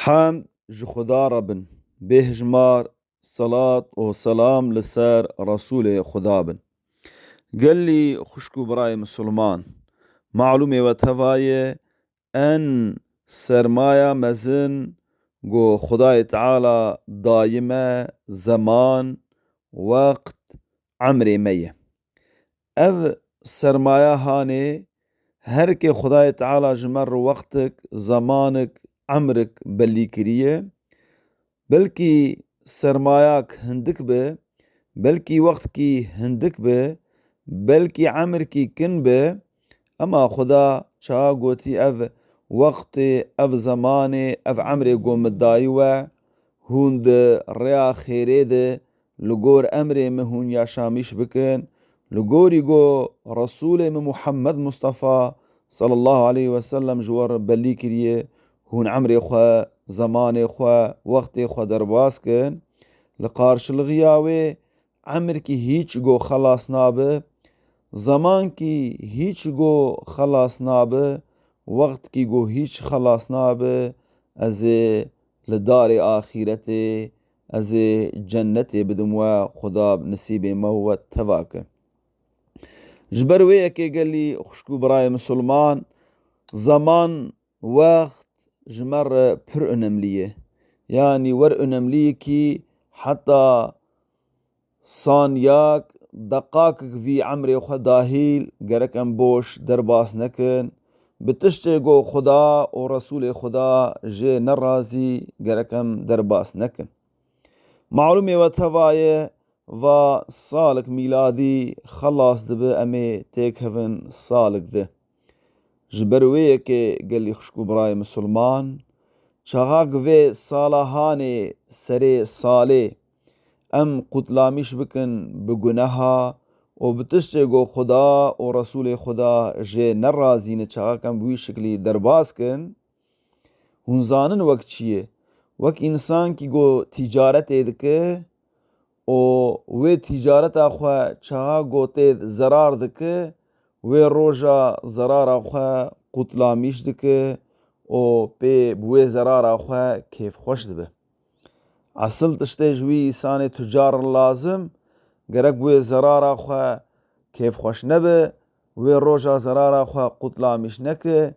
حامد ji Xuda re bin, bêhijmar salat û selam li ser Resûlê Xuda bin. Gelî xwişk û birayê Misilman, malûmê we teva ye en sermaya mezin got Xudayê Teala dayî me zeman, weqt, emrê me ye. Ev sermaya hanê herkê Xudayê Teala ji me re wextik, zemanik, emrik belî kiriye, belkî sermayak hindik be, belkî wextkî hindik be, belkî emirkî kin be, ema Xuda çawa gotî ev wextê, ev zemanê, ev emrê got min dayî we, hûn di rêya xêrê de li gor emrê min hûn yaşamîş bikin, li gorî got Resûlê min Muhammed Mustafa sallallahu aleyhi ve sellem ji we re belî kiriye, hûn emrê xwe, zemanê xwe, wextê xwe derbas kin, li qarşiliqiya wê emirkî hîç got xelas nabe, zemankî hîç got xelas nabe, wextkî got hîç xelas nabe, ez ê li darê axîretê, ez ê cennetê bidim we, Xuda nisîbê me û we teva ke. Ji ber wê yekê gelî xwişk û birayê Misilman, zaman, wext ji me re pir önemlî ye. Yani wer önemlî ye kî heta saniyak, deqakek vî emrê xwe dahîl gerek em boş derbas nekin, bi tiştê got Xuda û Resûlê Xuda jê nerazî gerek em derbas nekin. Malûmê we teva ye va salek mîladî xelas dibe em ê têkevin salek di. Ji ber wê yekê gelî xwişk û birayê Misilman, çaxak vê sala hanê serê salê em qutlamîş bikin bi guneha û bi tiştê got Xuda û Resûlê Xuda jê nerazîne çaxak em bi wî şiklî derbas kin, hûn zanin wek çi ye? Wek însankî got tîcaretê dike û wê tîcareta xwe çaxak got tê zerar dike, wê roja zerara xwe qutlamîş dike û pê bi wê zerara xwe kêfxweş dibe. Esil tiştê ji wî însanê tucar lazim, gerek bi wê zerara xwe kêfxweş nebe, wê roja zerara xwe qutlamîş neke,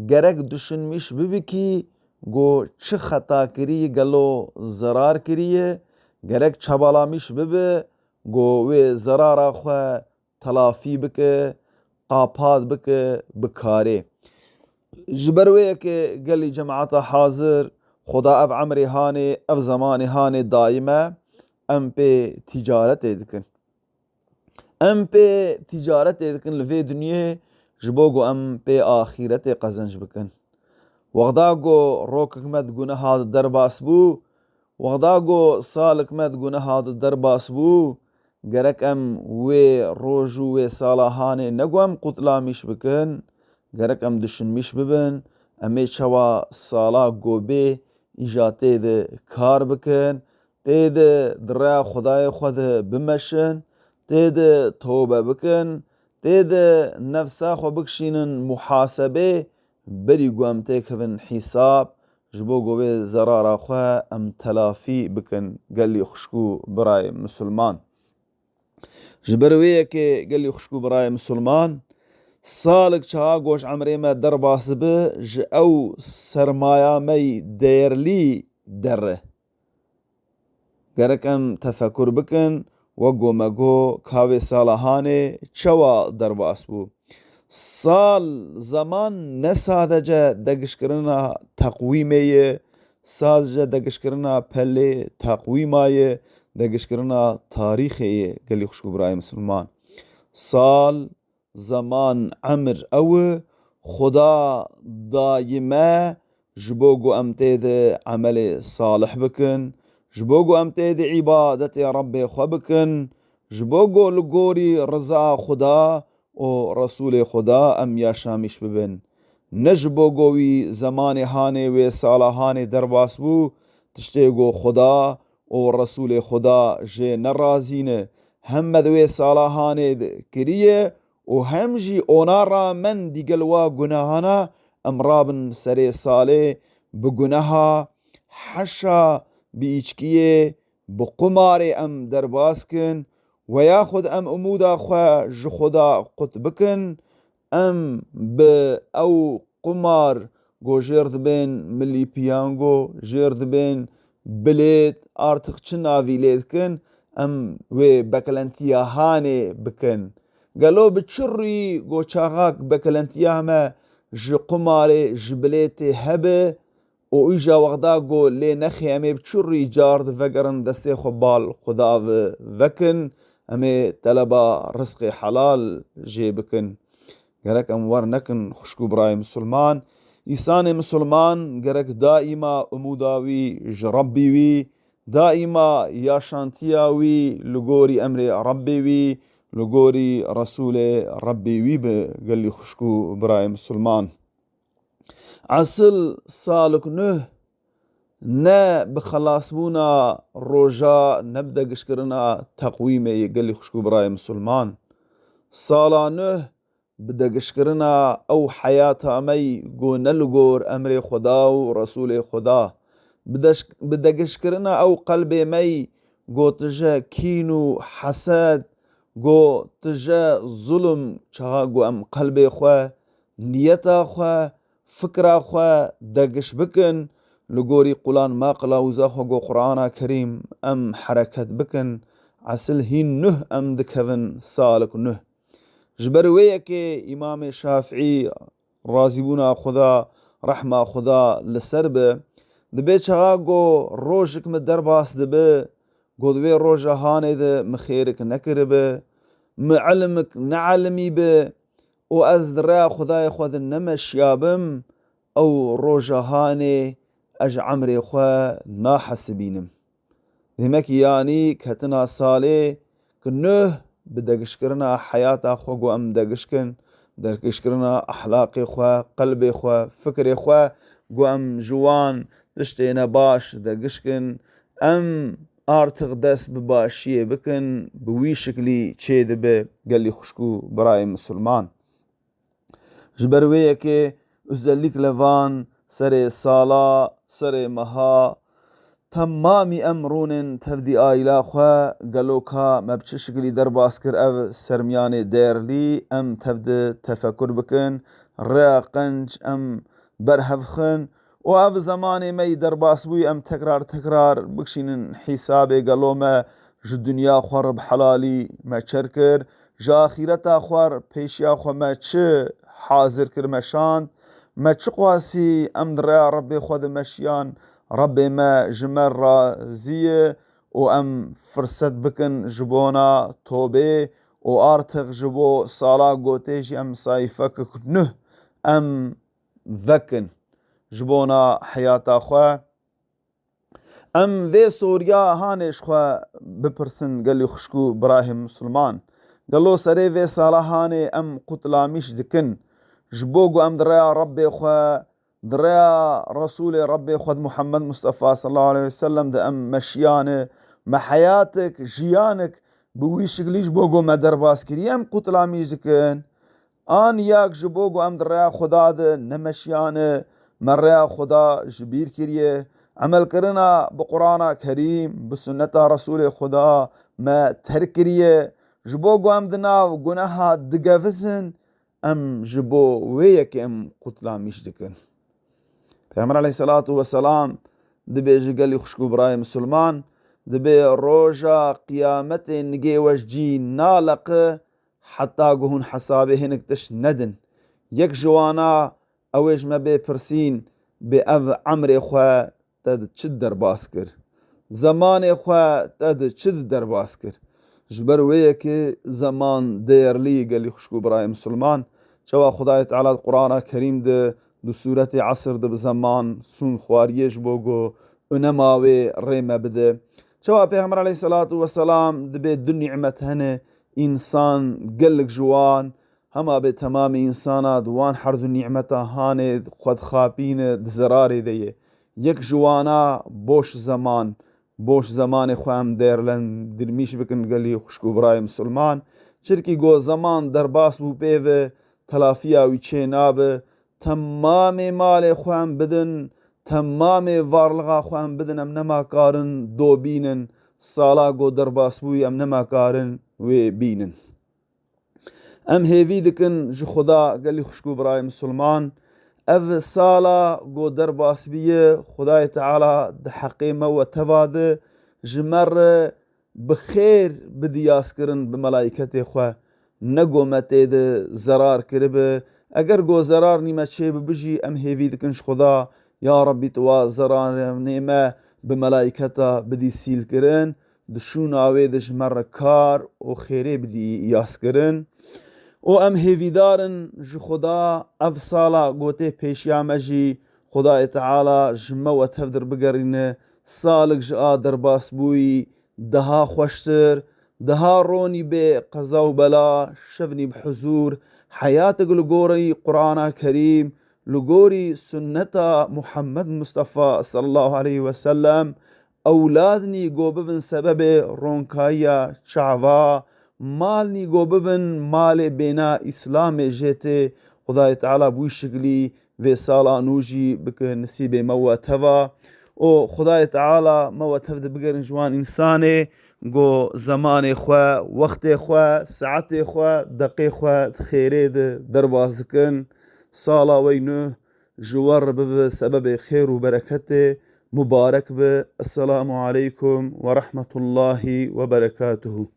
gerek düşünmîş bibe kî got çi xeta kirî gelo zerar kiriye, gerek çabalamîş bibe got wê zerara xwe telafî bike, qapat bike, bikarê. Ji ber wê yekê gelî cemaeta hazir, Xuda ev emrê hanê, ev zemanê hanê dayî me, em pê tîcaretê dikin. Em pê tîcaretê dikin li vê dunyê ji bo got em pê axîretê qezenc bikin. Wexda got rokek me di guneha de derbas bû, wexda got salek me di guneha de derbas bû, gerek em wê roj û wê sala hanê ne got em qutlamîş bikin, gerek em düşünmîş bibin, em ê çawa salak got bê îja tê de kar bikin, tê de di rêya Xudayê xwe de bimeşin, tê de tewbe bikin, tê de nefsa xwe bikişînin muhasebê, berî got em têkevin hîsab, ji bo got wê zerara xwe em telafî bikin. Gelî xwişk û birayê Misilman, ji ber wê yekê gelî xwişk û birayê Misilman, salek çawa got ji emrê me derbas dibe, ji ew sermaya me yî değerlî derre. Gerek em tefekkûr bikin, wek got me got ka vê sala hanê çawa derbas bû. Sal, zaman ne sadece degişkirina teqwîmê ye, sadece degişkirina pelê teqwîma ye, degişkirina tarîxê ye. Gelî xwişk û birayê Misilman, sal, zaman, emir ew e, Xuda dayî me ji bo got em tê de emelê salih bikin, ji bo got em tê de îbadetê Rebbê xwe bikin, ji bo got li gorî rizaya Xuda û Resûlê Xuda em yaşamîş bibin. Ne ji bo got wî zemanê hanê wê sala hanê derbas bû, tiştê got Xuda û Resûlê Xuda jê nerazî ne, hem me di wê sala hanê de kiriye û hem jî ona ramen dîgel wa gunehana em rabin serê salê bi guneha, حشا بإيشكيه بقمار أم درباسكن وياخد أم أمودا خوا جخدا قطبكن أم أو قمار گو جرد بين ملي بيانجو جرد بين بليت آرتق چناوي ليدكن أم وي بكلنتيا هاني بكن قالو بتشري گو چاغاك بكلنتيا ما ج قماري جبليتي هبه و ایجا وقتا گو لی نخی امی بچوری جارد وگرن دسته خبال خدا وکن امی طلبا رزق حلال جي بکن گرک اموار نکن خشکو برای مسلمان ایسان مسلمان گرک دائما اموداوی جربیوی دائما یاشانتیاوی لگوری امر ربیوی لگوری رسول ربیوی بگلی خشکو برای مسلمان عسل سالك نه بخلاص بونا روجا نبدا قشكرنا تقويمه يقلي خشكو براي مسلمان سالا بدا قشكرنا او حياة مي قو نلقور امر خدا و رسول خدا بدا قشكرنا او قلبي مي قو تجا كينو حسد قو تجا ظلم چها قو ام قلبي خوا نيتا خوا فكرة خوا دقش بكن لقوري قلان ما قلاوزا خو قرآن كريم أم حركة بكن عسل هين أم دكهفن سالك جبروية كي إمام شافعي رازبونا خدا رحمة خدا لسربه دبي چغاقو روشك مدرباس دبي قدوي روجا هاني ده مخيرك نكربه معلمك نعلمي به و از درا خدای خود نمشیابم او روجهاني اج عمري خوا ناحسبينم دمك يعني كتنا صالي كنه بدقشكرنا حياة خوا قو ام دقشكن دقشكرنا احلاقي خوا قلبي خوا فكري خوا قو ام جوان تشتينا باش دقشكن ام آرتق دس بباشيه بكن بوي شكلي چه دبه قال لي خشكو براي مسلمان جبرويه كي ازدليك لفان سري صالا سري مها تمامي امرون تفدي آيلا خوا قالوكا ما بتشكلي درباس كر او سرمياني ديرلي ام تفد تفكر بكن ريا قنج ام برهفخن و او زماني مي درباس بوي ام تكرار بكشين حسابي قالو ما جو دنيا خوار بحلالي ما چركر جا آخرتا خوار پیشیا خو ما چه حاضر کر مشان ما چه قواسي ام دريا ربي خود مشيان ربي ما جمر رازيه و ام فرصت بكن جبونا توبه و آرتق جبو صالا قوتيش ام صايفك كنه ام ذكن جبونا حياتا خوا ام في سوريا هانش خوا بپرسن قال خشكو براهم مسلمان قالو سري في صالا هاني ام قتلاميش دكن جبوغو ام دريا ربي خوا دريا رسول ربي خود محمد مصطفى صلى الله عليه وسلم ده ام مشيانه ما حياتك جيانك بويش قليش بوغو ما درباس كري ام قتلاميش دكن آن ياك جبوغو ام دريا خدا ده نمشيانه مريا خدا جبير كريه عمل کرنا بقرآن کریم بسنت رسول خدا ما ترکریه جبو گو ام دناو گناها دگفزن ام جبو ویک ام قتلا میش دکن پیامبر علیه الصلاة والسلام دبی جگلی خشکو برای مسلمان دبی روجا قیامت نگی وججی نالق حتی گهون حسابه هنکتش ندن یک جوانا اویج ما بی پرسین بی او عمر خواه تد چد درباس کر زمان خواه تد چد درباس کر جبر ویه که زمان دیرلی گلی خشکو برای مسلمان چوا خدای تعالی القرآن کریم ده دو سورت عصر ده بزمان سون خواریش بوگو انماوی ریم بده چوا پیغمبر علیه الصلاة والسلام ده به دو نعمت هنه انسان گلک جوان هما به تمام انسانات وان هر دو نعمتا هانه خود خاپین دزراری دیه یک جوانا بوش زمان خوام دیرلن درمیش بکن گلی خشکو برای مسلمان چرکی گو زمان در باس بو پیوه تلافیا وی چه نابه تمام مال خوام بدن تمام وارلغا خو ام بدن ام نما كارن دو بينن سالا گو درباس بوي ام نما كارن و بينن ام هيفي دكن جو خدا قال لي خشكو براي مسلمان اف سالا گو درباس بيه خداي تعالى د حقيمه وتفاد جمر بخير بدياس كرن بملائكته خو نگو مته د زرار كربه اگر گو زرار نيمه چه بجي ام هيفي دكنش خدا يا ربي توا زرار نيمه بملائكته بدي سيل كرن دشون آوه دش مر كار و خيري بدي ياس كرن و ام هیویدارن جو خدا اف سالا گوته پیشیامه جی خدا تعالی جمه و تفدر بگرینه سالک جا در باس بوی دها خوشتر دها رونی به قضا و بلا شفنی بحضور حیاتك لگوری قرآن کریم لگوری سنت محمد مصطفى صلی الله عليه وسلم اولادنی گو ببن سبب رونکایا شعوا مالني گو ببن مال بنا اسلام جيتي خداي تعالى بوي شكلي في سالا نوجي بك نسيبه مو توا او خداي تعالى مو تفد بقر جوان انساني گو زمان خوا وقت خوا ساعت خوا دقيق خوا خيري دربازكن سالا وينو جوار بسبب خير وبركته مبارك به السلام عليكم ورحمة الله وبركاته.